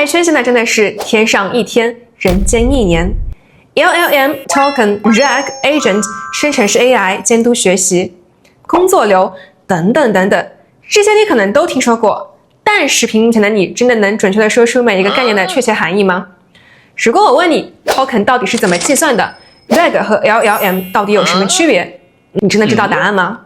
AI 圈现在真的是天上一天，人间一年。LLM、Token、RAG、Agent、生成式 AI、监督学习、工作流等等等等，这些你可能都听说过，但是屏幕前的你真的能准确地说出每一个概念的确切含义吗？如果我问你 Token 到底是怎么计算的， RAG 和 LLM 到底有什么区别，你真的知道答案吗？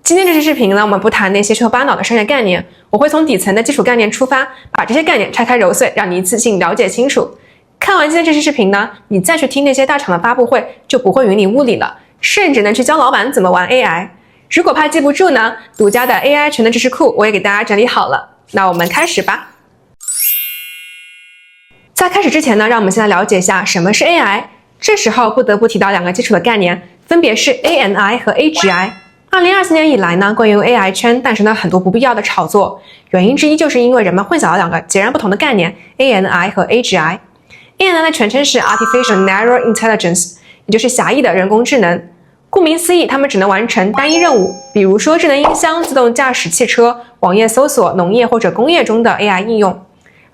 今天这期视频呢，我们不谈那些虚头巴脑的商业概念，我会从底层的基础概念出发，把这些概念拆开揉碎，让你一次性了解清楚。看完今天这期视频呢，你再去听那些大厂的发布会，就不会云里雾里了，甚至能去教老板怎么玩 AI。如果怕记不住呢，独家的 AI 全的知识库我也给大家整理好了。那我们开始吧。在开始之前呢，让我们先来了解一下什么是 AI。这时候不得不提到两个基础的概念，分别是 ANI 和 AGI。2024年以来呢，关于 AI 圈诞生了很多不必要的炒作，原因之一就是因为人们混淆了两个截然不同的概念 ANI 和 AGI。ANI 的全称是 Artificial Narrow Intelligence， 也就是狭义的人工智能。顾名思义，它们只能完成单一任务，比如说智能音箱、自动驾驶汽车、网页搜索、农业或者工业中的 AI 应用。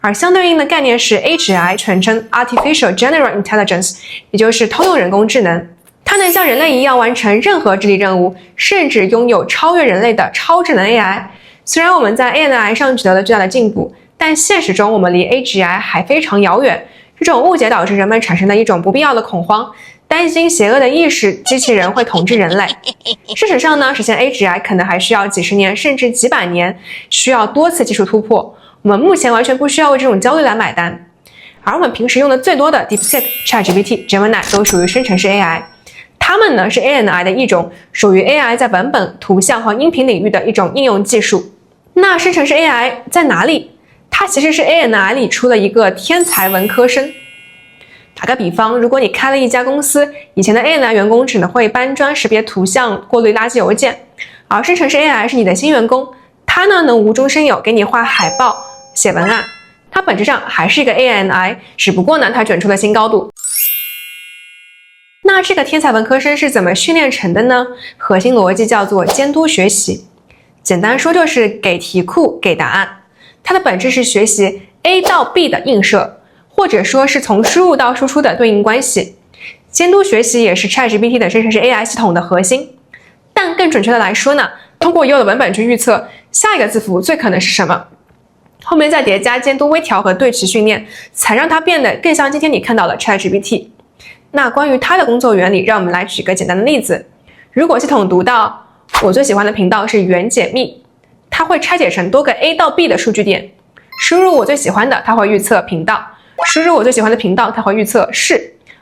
而相对应的概念是 AGI， 全称 Artificial General Intelligence， 也就是通用人工智能。它能像人类一样完成任何智力任务，甚至拥有超越人类的超智能 AI。虽然我们在 ANI 上取得了巨大的进步，但现实中我们离 AGI 还非常遥远。这种误解导致人们产生了一种不必要的恐慌，担心邪恶的意识机器人会统治人类。事实上呢，实现 AGI 可能还需要几十年甚至几百年，需要多次技术突破。我们目前完全不需要为这种焦虑来买单。而我们平时用的最多的 DeepSeek、ChatGPT、Gemini 都属于生成式 AI。它们呢是 ANI 的一种，属于 AI 在文本、图像和音频领域的一种应用技术。那生成式 AI 在哪里？它其实是 ANI 里出了一个天才文科生。打个比方，如果你开了一家公司，以前的 ANI 员工只能会搬砖、识别图像、过滤垃圾邮件，而生成式 AI 是你的新员工，它呢能无中生有，给你画海报、写文案，它本质上还是一个 ANI， 只不过呢它卷出了新高度。那这个天才文科生是怎么训练成的呢？核心逻辑叫做监督学习，简单说就是给题库给答案。它的本质是学习 A 到 B 的映射，或者说是从输入到输出的对应关系。监督学习也是 ChatGPT 的生成式 AI 系统的核心。但更准确的来说呢，通过已有的文本去预测下一个字符最可能是什么，后面再叠加监督微调和对齐训练，才让它变得更像今天你看到的 ChatGPT。那关于它的工作原理，让我们来举个简单的例子。如果系统读到我最喜欢的频道是元解密，它会拆解成多个 A 到 B 的数据点，输入我最喜欢的，它会预测频道；输入我最喜欢的频道，它会预测是；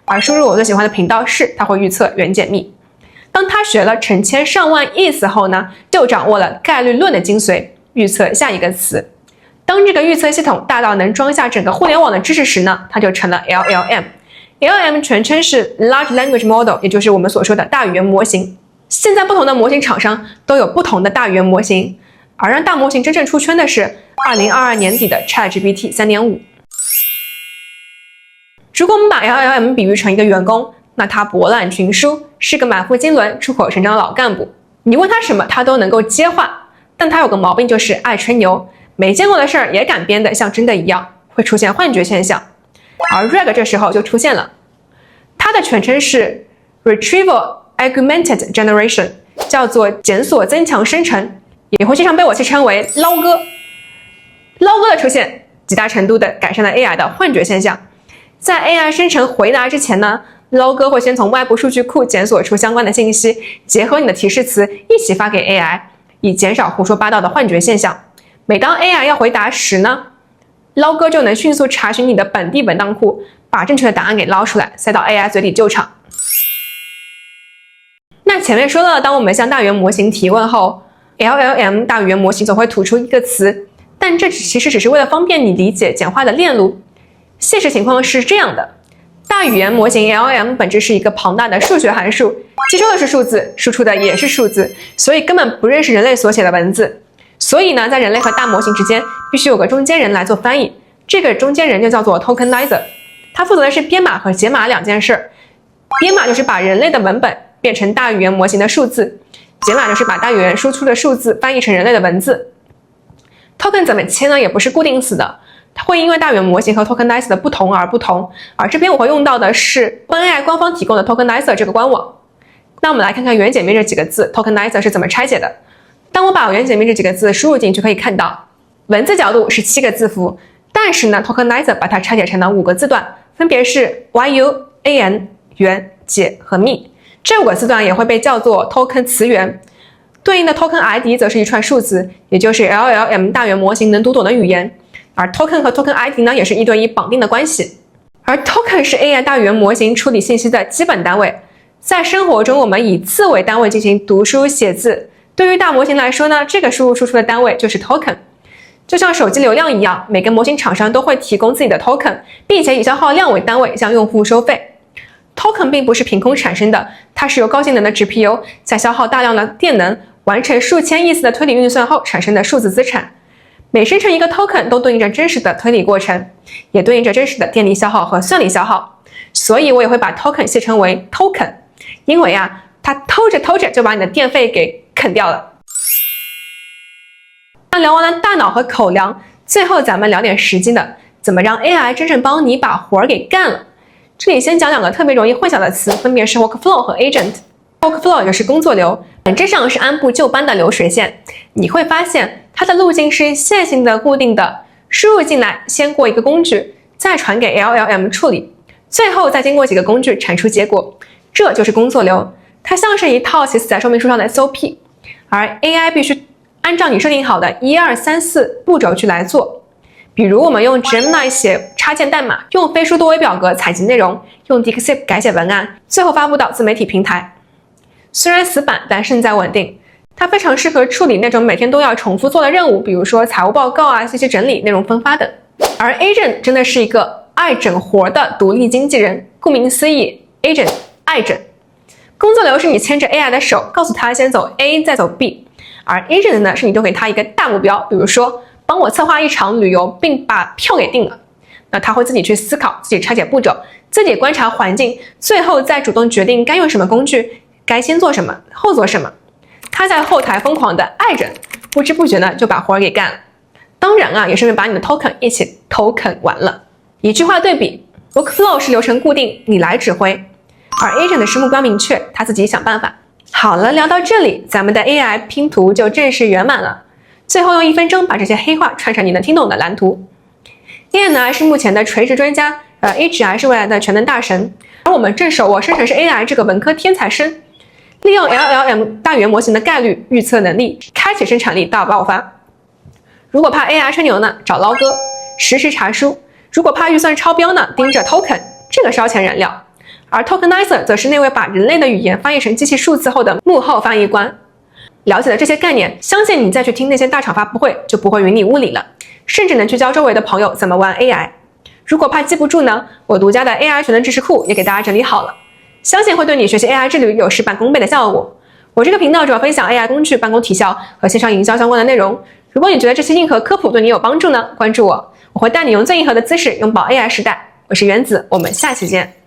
而输入我最喜欢的频道是，它会预测元解密。当它学了成千上万意思后呢，就掌握了概率论的精髓，预测下一个词。当这个预测系统大到能装下整个互联网的知识时呢，它就成了 LLM。LLM 全称是 Large Language Model， 也就是我们所说的大语言模型。现在不同的模型厂商都有不同的大语言模型，而让大模型真正出圈的是2022年底的 ChatGPT 3.5。如果我们把 LLM 比喻成一个员工，那他博览群书，是个满腹经纶、出口成章的老干部。你问他什么，他都能够接话，但他有个毛病，就是爱吹牛，没见过的事儿也敢编得像真的一样，会出现幻觉现象。而 RAG 这时候就出现了，它的全称是 Retrieval Augmented Generation， 叫做检索增强生成，也会经常被我戏称为捞哥。捞哥的出现，极大程度的改善了 AI 的幻觉现象。在 AI 生成回答之前呢，捞哥会先从外部数据库检索出相关的信息，结合你的提示词一起发给 AI， 以减少胡说八道的幻觉现象。每当 AI 要回答时呢，捞哥就能迅速查询你的本地文档库，把正确的答案给捞出来，塞到 AI 嘴里救场。那前面说了，当我们向大语言模型提问后， LLM 大语言模型总会吐出一个词，但这其实只是为了方便你理解简化的链路。现实情况是这样的，大语言模型 LLM 本质是一个庞大的数学函数，接收的是数字，输出的也是数字，所以根本不认识人类所写的文字。所以呢，在人类和大模型之间必须有个中间人来做翻译，这个中间人就叫做 Tokenizer， 他负责的是编码和解码两件事。编码就是把人类的文本变成大语言模型的数字，解码就是把大语言输出的数字翻译成人类的文字。Token 怎么切呢？也不是固定死的，它会因为大语言模型和 Tokenizer 的不同而不同，而这边我会用到的是 OpenAI 官方提供的 Tokenizer 这个官网。那我们来看看元解密这几个字 Tokenizer 是怎么拆解的。当我把元解密这几个字输入进去，可以看到文字角度是7个字符，但是呢 Tokenizer 把它拆解成了5个字段，分别是 YU、AN、元、解和密。这5个字段也会被叫做 Token 词源，对应的 Token ID 则是一串数字，也就是 LLM 大语言模型能读懂的语言。而 Token 和 Token ID 呢，也是1对1绑定的关系。而 Token 是 AI 大语言模型处理信息的基本单位。在生活中，我们以字为单位进行读书写字。对于大模型来说呢，这个输入输出的单位就是 Token。就像手机流量一样，每个模型厂商都会提供自己的 Token， 并且以消耗量为单位向用户收费。Token 并不是凭空产生的，它是由高性能的 GPU 在消耗大量的电能，完成数千亿次的推理运算后产生的数字资产。每生成一个 token 都对应着真实的推理过程，也对应着真实的电力消耗和算力消耗。所以我也会把 token 写成为 token， 因为它偷着偷着就把你的电费给啃掉了。那聊完了大脑和口粮，最后咱们聊点实际的，怎么让 AI 真正帮你把活儿给干了。这里先讲2个特别容易混淆的词，分别是 workflow 和 agent。workflow 就是工作流，本质上是按部就班的流水线。你会发现它的路径是线性的、固定的，输入进来，先过一个工具，再传给 LLM 处理，最后再经过几个工具产出结果。这就是工作流，它像是一套写在说明书上的 SOP， 而 AI 必须按照你设定好的1、2、3、4步骤去来做。比如我们用 Gemini 写插件代码，用飞书多维表格采集内容，用 DeepSeek 改写文案，最后发布到自媒体平台。虽然死板，但胜在稳定。它非常适合处理那种每天都要重复做的任务，比如说财务报告信息整理、内容分发等。而 Agent 真的是一个爱整活的独立经纪人，顾名思义 ，Agent 爱整。工作流是你牵着 AI 的手，告诉他先走 A 再走 B， 而 Agent 呢是你丢给他一个大目标，比如说帮我策划一场旅游，并把票给定了。那他会自己去思考，自己拆解步骤，自己观察环境，最后再主动决定该用什么工具，该先做什么，后做什么。他在后台疯狂的爱着，不知不觉呢就把活儿给干了。当然也顺便把你的 token 一起 token 完了。一句话对比 ，workflow 是流程固定，你来指挥，而 agent 是目标明确，他自己想办法。好了，聊到这里，咱们的 AI 拼图就正式圆满了。最后用1分钟把这些黑话串成你能听懂的蓝图。ANI 是目前的垂直专家，AGI 是未来的全能大神，而我们正手握生成式 AI 这个文科天才生。利用 LLM 大语言模型的概率预测能力，开启生产力大爆发。如果怕 AI 吹牛呢，找捞哥，实时查书；如果怕预算超标呢，盯着 token， 这个烧钱燃料。而 Tokenizer 则是那位把人类的语言翻译成机器数字后的幕后翻译官。了解了这些概念，相信你再去听那些大厂发布会就不会云里雾里了，甚至能去教周围的朋友怎么玩 AI。如果怕记不住呢，我独家的 AI 全能知识库也给大家整理好了。相信会对你学习 AI 之旅有事半功倍的效果。我这个频道主要分享 AI 工具、办公体效和线上营销相关的内容。如果你觉得这些硬核科普对你有帮助呢，关注我，我会带你用最硬核的姿势拥抱 AI 时代。我是原子，我们下期见。